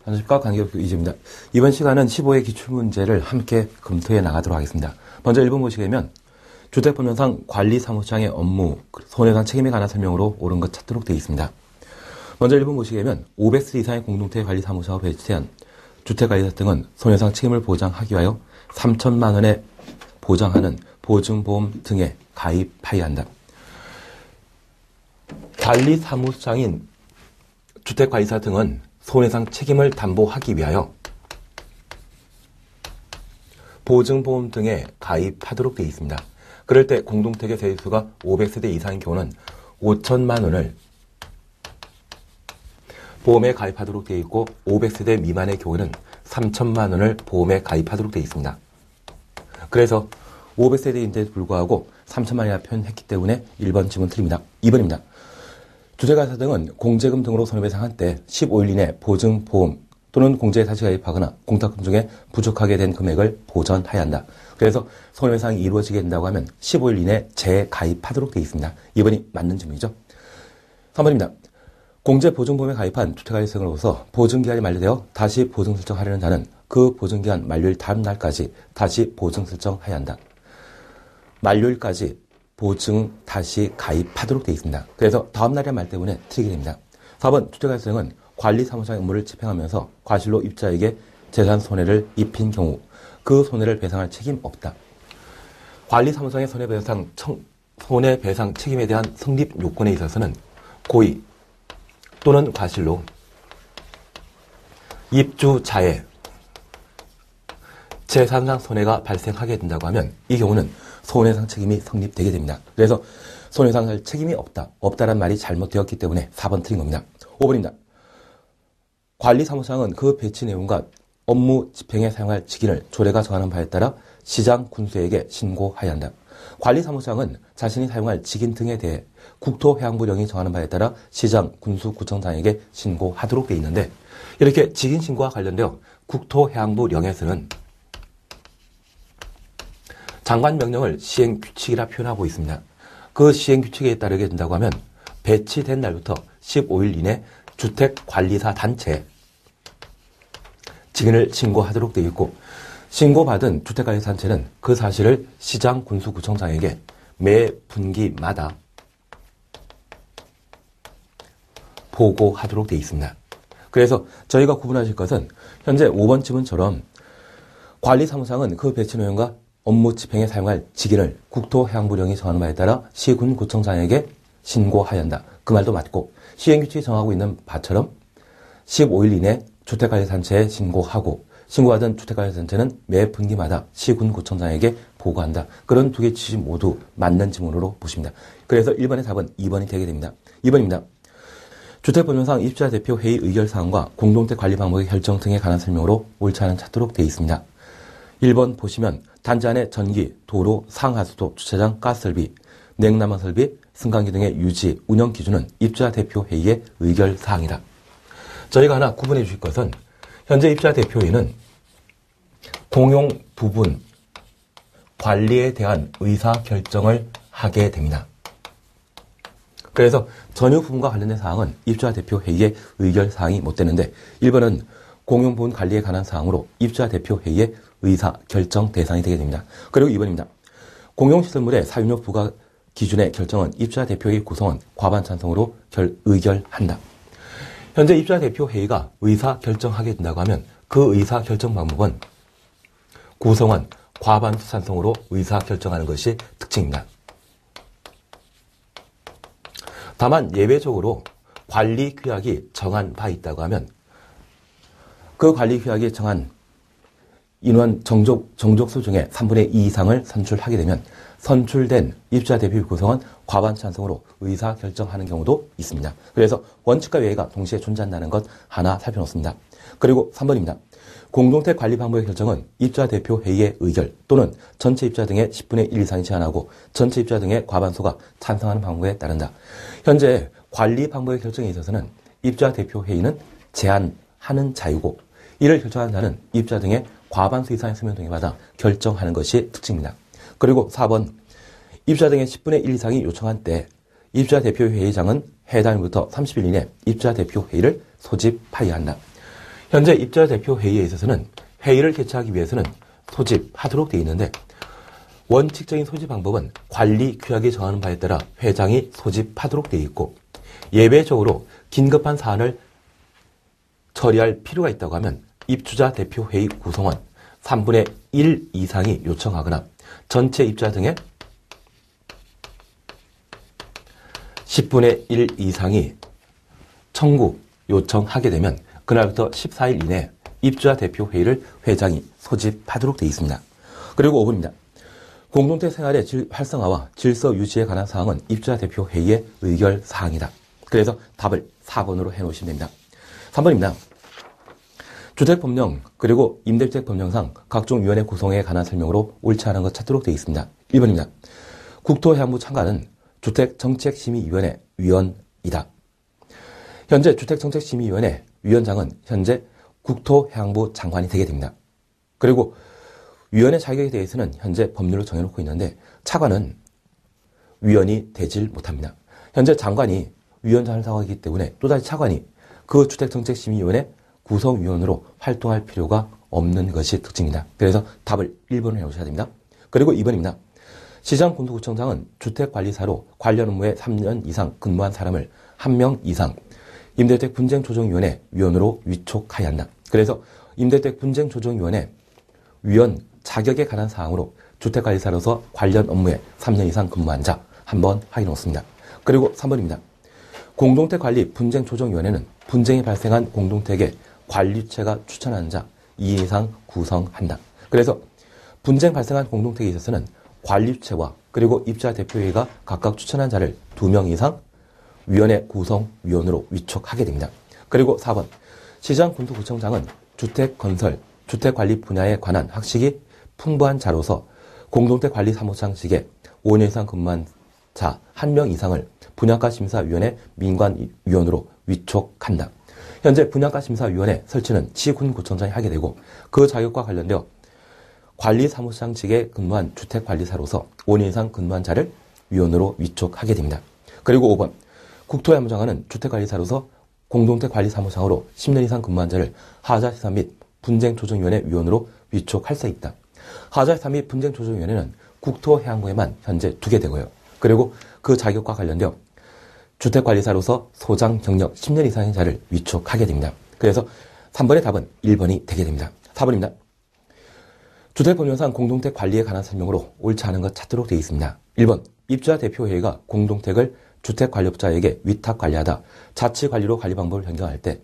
안녕하십니까. 강기혁 이재입니다. 이번 시간은 15회 기출문제를 함께 검토해 나가도록 하겠습니다. 먼저 1번 보시게 되면 주택법령상 관리사무장의 업무, 손해상 책임에 관한 설명으로 옳은 것 찾도록 되어 있습니다. 먼저 1번 보시게 되면 500세 이상의 공동체 관리사무소가 배치한 주택관리사 등은 손해상 책임을 보장하기 위하여 3천만 원에 보장하는 보증보험 등에 가입하여야 한다. 관리사무장인 주택관리사 등은 손해상 책임을 담보하기 위하여 보증보험 등에 가입하도록 되어 있습니다. 그럴 때 공동택의 세입수가 500세대 이상인 경우는 5천만 원을 보험에 가입하도록 되어 있고 500세대 미만의 경우는 3천만 원을 보험에 가입하도록 되어 있습니다. 그래서 500세대인데도 불구하고 3천만 원이라 표현했기 때문에 1번 질문 틀립니다. 2번입니다. 주택관리사 등은 공제금 등으로 손해배상할 때 15일 이내 보증보험 또는 공제에 다시 가입하거나 공탁금 중에 부족하게 된 금액을 보전하여야 한다. 그래서 손해배상이 이루어지게 된다고 하면 15일 이내 재가입하도록 되어 있습니다. 2번이 맞는 질문이죠. 3번입니다. 공제보증보험에 가입한 주택관리사로서 보증기간이 만료되어 다시 보증설정하려는 자는 그 보증기간 만료일 다음 날까지 다시 보증설정해야 한다. 만료일까지 보증 다시 가입하도록 되어 있습니다. 그래서 다음 날의 말 때문에 틀리게 됩니다. 4번 주택관리사 등은 관리사무장의 업무를 집행하면서 과실로 입자에게 재산 손해를 입힌 경우 그 손해를 배상할 책임 없다. 관리사무장의 손해배상 책임에 대한 성립 요건에 있어서는 고의 또는 과실로 입주자의 재산상 손해가 발생하게 된다고 하면 이 경우는 손해상 책임이 성립되게 됩니다. 그래서 손해상 책임이 없다란 말이 잘못되었기 때문에 4번 틀린 겁니다. 5번입니다. 관리사무장은 그 배치 내용과 업무 집행에 사용할 직인을 조례가 정하는 바에 따라 시장 군수에게 신고해야 한다. 관리사무장은 자신이 사용할 직인 등에 대해 국토해양부령이 정하는 바에 따라 시장, 군수, 구청장에게 신고하도록 되어 있는데 이렇게 직인 신고와 관련되어 국토해양부령에서는 장관명령을 시행규칙이라 표현하고 있습니다. 그 시행규칙에 따르게 된다고 하면 배치된 날부터 15일 이내 주택관리사 단체에 직인을 신고하도록 되어 있고 신고받은 주택관리사 단체는 그 사실을 시장, 군수, 구청장에게 매 분기마다 보고하도록 되어 있습니다. 그래서 저희가 구분하실 것은 현재 5번 질문처럼 관리사무장은 그 배치 내용과 업무 집행에 사용할 직인을 국토해양부령이 정하는 바에 따라 시, 군, 구청장에게 신고하여야 한다. 그 말도 맞고 시행규칙이 정하고 있는 바처럼 15일 이내 주택관리단체에 신고하고 신고하던 주택관리단체는 매 분기마다 시, 군, 구청장에게 보고한다. 그런 두 개의 취지 모두 맞는 지문으로 보십니다. 그래서 1번의 답은 2번이 되게 됩니다. 2번입니다. 주택법령상 입주자 대표 회의 의결사항과 공동택 관리 방법의 결정 등에 관한 설명으로 옳지 않은 찾도록 되어 있습니다. 1번 보시면 단지 안에 전기, 도로, 상하수도, 주차장, 가스설비, 냉난방 설비, 승강기 등의 유지, 운영 기준은 입주자 대표 회의의 의결사항이다. 저희가 하나 구분해 주실 것은 현재 입주자 대표 회의는 공용 부분 관리에 대한 의사결정을 하게 됩니다. 그래서 전유 부분과 관련된 사항은 입주자 대표 회의의 의결사항이 못 되는데 1번은 공용 부분 관리에 관한 사항으로 입주자 대표 회의의 의사결정 대상이 되게 됩니다. 그리고 2번입니다. 공용시설물의 사용료 부과 기준의 결정은 입주자 대표회의 구성원 과반 찬성으로 의결한다. 현재 입주자 대표회의가 의사결정하게 된다고 하면 그 의사결정 방법은 구성원 과반수 찬성으로 의사결정하는 것이 특징입니다. 다만 예외적으로 관리규약이 정한 바 있다고 하면 그 관리규약이 정한 인원 정족수 중에 3분의 2 이상을 선출하게 되면 선출된 입주자 대표 구성은 과반 찬성으로 의사결정하는 경우도 있습니다. 그래서 원칙과 예외가 동시에 존재한다는 것 하나 살펴놓습니다. 그리고 3번입니다. 공동택 관리 방법의 결정은 입주자 대표 회의의 의결 또는 전체 입주자 등의 10분의 1 이상이 제한하고 전체 입주자 등의 과반수가 찬성하는 방법에 따른다. 현재 관리 방법의 결정에 있어서는 입주자 대표 회의는 제한하는 자유고 이를 결정하는 자는 입주자 등의 과반수 이상의 서명 동의 받아 결정하는 것이 특징입니다. 그리고 4번 입주자 등의 10분의 1 이상이 요청한 때 입주자 대표 회의장은 해당일부터 30일 이내 입주자 대표 회의를 소집하여야 한다. 현재 입주자 대표 회의에 있어서는 회의를 개최하기 위해서는 소집하도록 되어 있는데 원칙적인 소집 방법은 관리 규약이 정하는 바에 따라 회장이 소집하도록 되어 있고 예외적으로 긴급한 사안을 처리할 필요가 있다고 하면 입주자 대표 회의 구성원 3분의 1 이상이 요청하거나 전체 입주자 등의 10분의 1 이상이 요청하게 되면 그날부터 14일 이내 입주자 대표 회의를 회장이 소집하도록 되어 있습니다. 그리고 5번입니다. 공동체 생활의 활성화와 질서 유지에 관한 사항은 입주자 대표 회의의 의결 사항이다. 그래서 답을 4번으로 해놓으시면 됩니다. 3번입니다. 주택법령 그리고 임대주택법령상 각종 위원회 구성에 관한 설명으로 옳지 않은 것 찾도록 되어 있습니다. 1번입니다. 국토해양부 장관은 주택정책심의위원회 위원이다. 현재 주택정책심의위원회 위원장은 현재 국토해양부 장관이 되게 됩니다. 그리고 위원회 자격에 대해서는 현재 법률로 정해놓고 있는데 차관은 위원이 되질 못합니다. 현재 장관이 위원장을 사용하기 때문에 또다시 차관이 그 주택정책심의위원회 구성위원으로 활동할 필요가 없는 것이 특징입니다. 그래서 답을 1번을 해오셔야 됩니다. 그리고 2번입니다. 시장군수구청장은 주택관리사로 관련 업무에 3년 이상 근무한 사람을 1명 이상 임대주택 분쟁조정위원회 위원으로 위촉하여야 한다. 그래서 임대주택 분쟁조정위원회 위원 자격에 관한 사항으로 주택관리사로서 관련 업무에 3년 이상 근무한 자 한번 확인해 놓습니다. 그리고 3번입니다. 공동택관리 분쟁조정위원회는 분쟁이 발생한 공동택에 관리체가 추천하는 자 2인 이상 구성한다. 그래서 분쟁 발생한 공동택에 있어서는 관리체와 그리고 입주자 대표회의가 각각 추천한 자를 2명 이상 위원회 구성위원으로 위촉하게 됩니다. 그리고 4번 시장군수구청장은 주택건설, 주택관리 분야에 관한 학식이 풍부한 자로서 공동택관리사무장직에 5년 이상 근무한 자 1명 이상을 분양가심사위원회 민관위원으로 위촉한다. 현재 분양가심사위원회 설치는 시군구청장이 하게 되고 그 자격과 관련되어 관리사무장직에 근무한 주택관리사로서 5년 이상 근무한 자를 위원으로 위촉하게 됩니다. 그리고 5번 국토해양부장관은 주택관리사로서 공동택관리사무장으로 10년 이상 근무한 자를 하자시사 및 분쟁조정위원회 위원으로 위촉할 수 있다. 하자시사 및 분쟁조정위원회는 국토해양부에만 현재 2개 되고요. 그리고 그 자격과 관련되어 주택관리사로서 소장 경력 10년 이상의 자를 위촉하게 됩니다. 그래서 3번의 답은 1번이 되게 됩니다. 4번입니다. 주택법령상 공동택 관리에 관한 설명으로 옳지 않은 것 찾도록 되어 있습니다. 1번 입주자 대표회의가 공동택을 주택관리업자에게 위탁관리하다 자치관리로 관리 방법을 변경할 때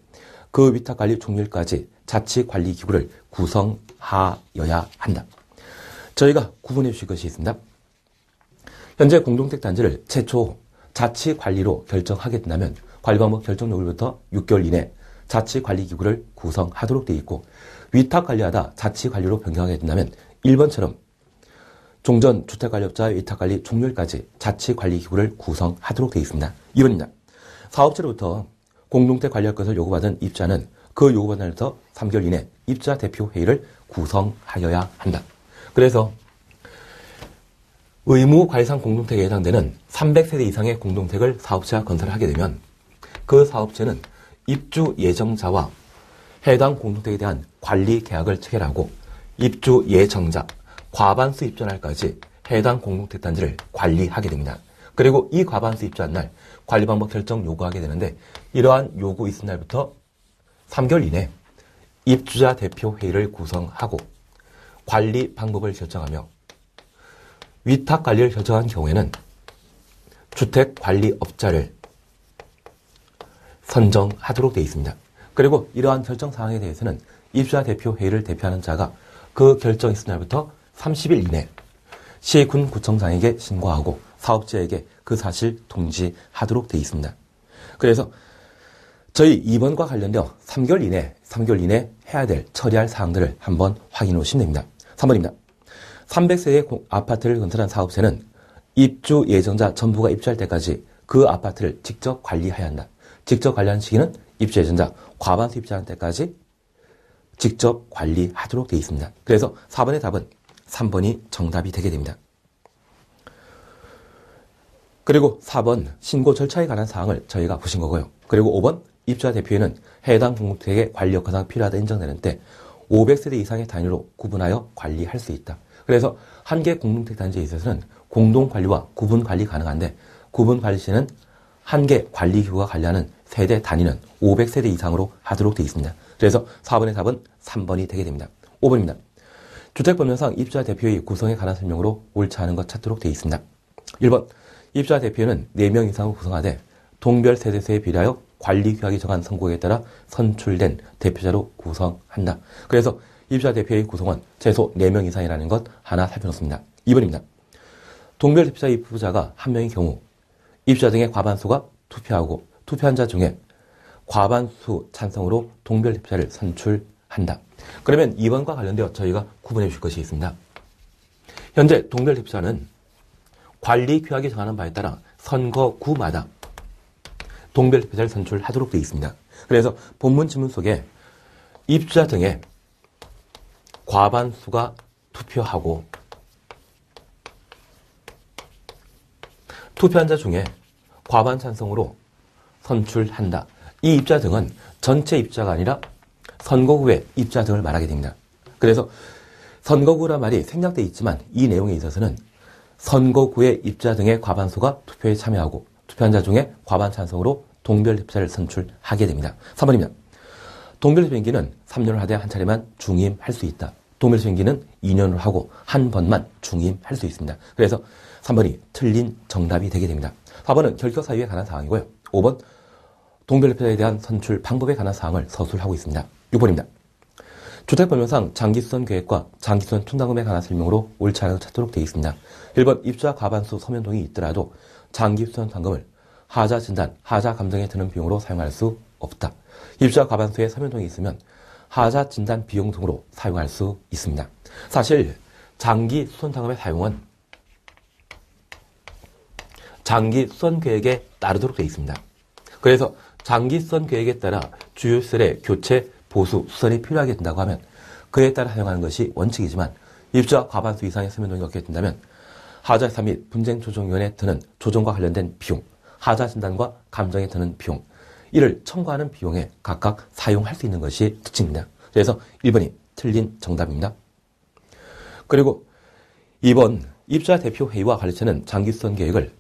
그 위탁관리 종료일까지 자치관리기구를 구성하여야 한다. 저희가 구분해 주실 것이 있습니다. 현재 공동택 단지를 최초 자치관리로 결정하게 된다면 관리방법 결정 요일부터 6개월 이내 자치관리기구를 구성하도록 되어 있고 위탁관리하다 자치관리로 변경하게 된다면 1번처럼 종전 주택관리업자의 위탁관리 종료일까지 자치관리기구를 구성하도록 되어 있습니다. 2번입니다. 사업체로부터 공동택 관리할 것을 요구받은 입주자는 그 요구받은 날부터 3개월 이내 입주자 대표회의를 구성하여야 한다. 그래서 의무관리상 공동택에 해당되는 300세대 이상의 공동택을 사업체가 건설하게 되면 그 사업체는 입주 예정자와 해당 공동택에 대한 관리 계약을 체결하고 입주 예정자, 과반수 입주한 날까지 해당 공동택 단지를 관리하게 됩니다. 그리고 이 과반수 입주한 날 관리 방법 결정 요구하게 되는데 이러한 요구 있은 날부터 3개월 이내 입주자 대표 회의를 구성하고 관리 방법을 결정하며 위탁 관리를 결정한 경우에는 주택관리업자를 선정하도록 되어 있습니다. 그리고 이러한 결정 사항에 대해서는 입주자 대표 회의를 대표하는 자가 그 결정 있은 날부터 30일 이내 시군구청장에게 신고하고 사업자에게 그 사실 통지하도록 되어 있습니다. 그래서 저희 2번과 관련되어 3개월 이내 해야 될 처리할 사항들을 한번 확인해 보시면 됩니다. 3번입니다. 300세의 아파트를 건설한 사업체는 입주 예정자 전부가 입주할 때까지 그 아파트를 직접 관리해야 한다. 직접 관리하는 시기는 입주 예정자 과반수 입주하는 때까지 직접 관리하도록 되어 있습니다. 그래서 4번의 답은 3번이 정답이 되게 됩니다. 그리고 4번 신고 절차에 관한 사항을 저희가 보신 거고요. 그리고 5번 입주자 대표회는 해당 공동주택의 관리 여건상 필요하다 인정되는 때 500세대 이상의 단위로 구분하여 관리할 수 있다. 그래서 한 개 공동주택 단지에 있어서는 공동관리와 구분관리 가능한데 구분관리 시에는 한 개 관리기구가 관리하는 세대 단위는 500세대 이상으로 하도록 되어 있습니다. 그래서 4번의 답은 3번이 되게 됩니다. 5번입니다. 주택법령상 입주자 대표의 구성에 관한 설명으로 옳지 않은 것 찾도록 되어 있습니다. 1번 입주자 대표는 4명 이상으로 구성하되 동별 세대수에 비례하여 관리규약이 정한 선고에 따라 선출된 대표자로 구성한다. 그래서 입주자 대표의 구성원 최소 4명 이상이라는 것 하나 살펴놓습니다. 2번입니다. 동별 대표자 입주자가 1명의 경우 입주자 등의 과반수가 투표하고 투표한 자 중에 과반수 찬성으로 동별 대표자를 선출한다. 그러면 2번과 관련되어 저희가 구분해 주실 것이 있습니다. 현재 동별 대표자는 관리규약이 정하는 바에 따라 선거구마다 동별 대표자를 선출하도록 되어 있습니다. 그래서 본문 지문 속에 입주자 등의 과반수가 투표하고 투표한 자 중에 과반 찬성으로 선출한다. 이 입주자 등은 전체 입주자가 아니라 선거구의 입주자 등을 말하게 됩니다. 그래서 선거구란 말이 생략되어 있지만 이 내용에 있어서는 선거구의 입주자 등의 과반수가 투표에 참여하고 투표한 자 중에 과반 찬성으로 동별 대표자를 선출하게 됩니다. 3번입니다. 동별 대표임기는 3년을 하되 한 차례만 중임할 수 있다. 동별 대표임기는 2년을 하고 한 번만 중임할 수 있습니다. 그래서 3번이 틀린 정답이 되게 됩니다. 4번은 결격 사유에 관한 사항이고요. 5번 동별 대표자에 대한 선출 방법에 관한 사항을 서술하고 있습니다. 6번입니다. 주택법령상 장기수선 계획과 장기수선 충당금에 관한 설명으로 옳지 않은 것 찾도록 되어 있습니다. 1번 입주자 과반수 서면동이 있더라도 장기수선 상금을 하자 진단, 하자 감정에 드는 비용으로 사용할 수 없다. 입주자 과반수의 서면동이 있으면 하자 진단 비용 등으로 사용할 수 있습니다. 사실 장기수선 상금의 사용은 장기수선 계획에 따르도록 되어 있습니다. 그래서 장기수선 계획에 따라 주요시설의 교체, 보수, 수선이 필요하게 된다고 하면 그에 따라 사용하는 것이 원칙이지만 입주자 과반수 이상의 서면동이 없게 된다면 하자사 및 분쟁조정위원회에 드는 조정과 관련된 비용, 하자 진단과 감정에 드는 비용, 이를 청구하는 비용에 각각 사용할 수 있는 것이 특징입니다. 그래서 1번이 틀린 정답입니다. 그리고 2번 입주자 대표회의와 관리처는 장기수선 계획을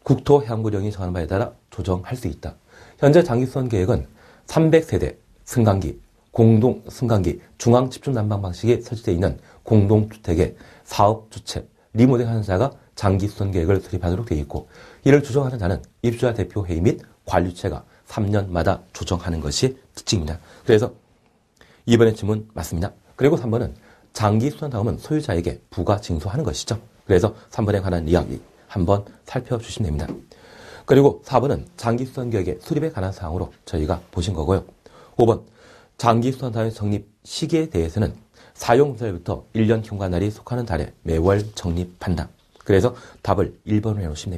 국토해양부령이 정하는 바에 따라 조정할 수 있다. 현재 장기수선 계획은 300세대 승강기, 공동 승강기, 중앙 집중 난방 방식이 설치되어 있는 공동주택의 사업 주체, 리모델하는 자가 장기수선 계획을 수립하도록 되어 있고 이를 조정하는 자는 입주자 대표회의 및 관리체가 3년마다 조정하는 것이 특징입니다. 그래서 2번의 질문 맞습니다. 그리고 3번은 장기수선 다음은 소유자에게 부가 징수하는 것이죠. 그래서 3번에 관한 이야기 한번 살펴주시면 됩니다. 그리고 4번은 장기수선 계획의 수립에 관한 사항으로 저희가 보신 거고요. 5번 장기수선 다음의 적립 시기에 대해서는 사용자부터 1년 경과날이 속하는 달에 매월 적립한다. 그래서 답을 1번으로 해놓으시면 됩니다.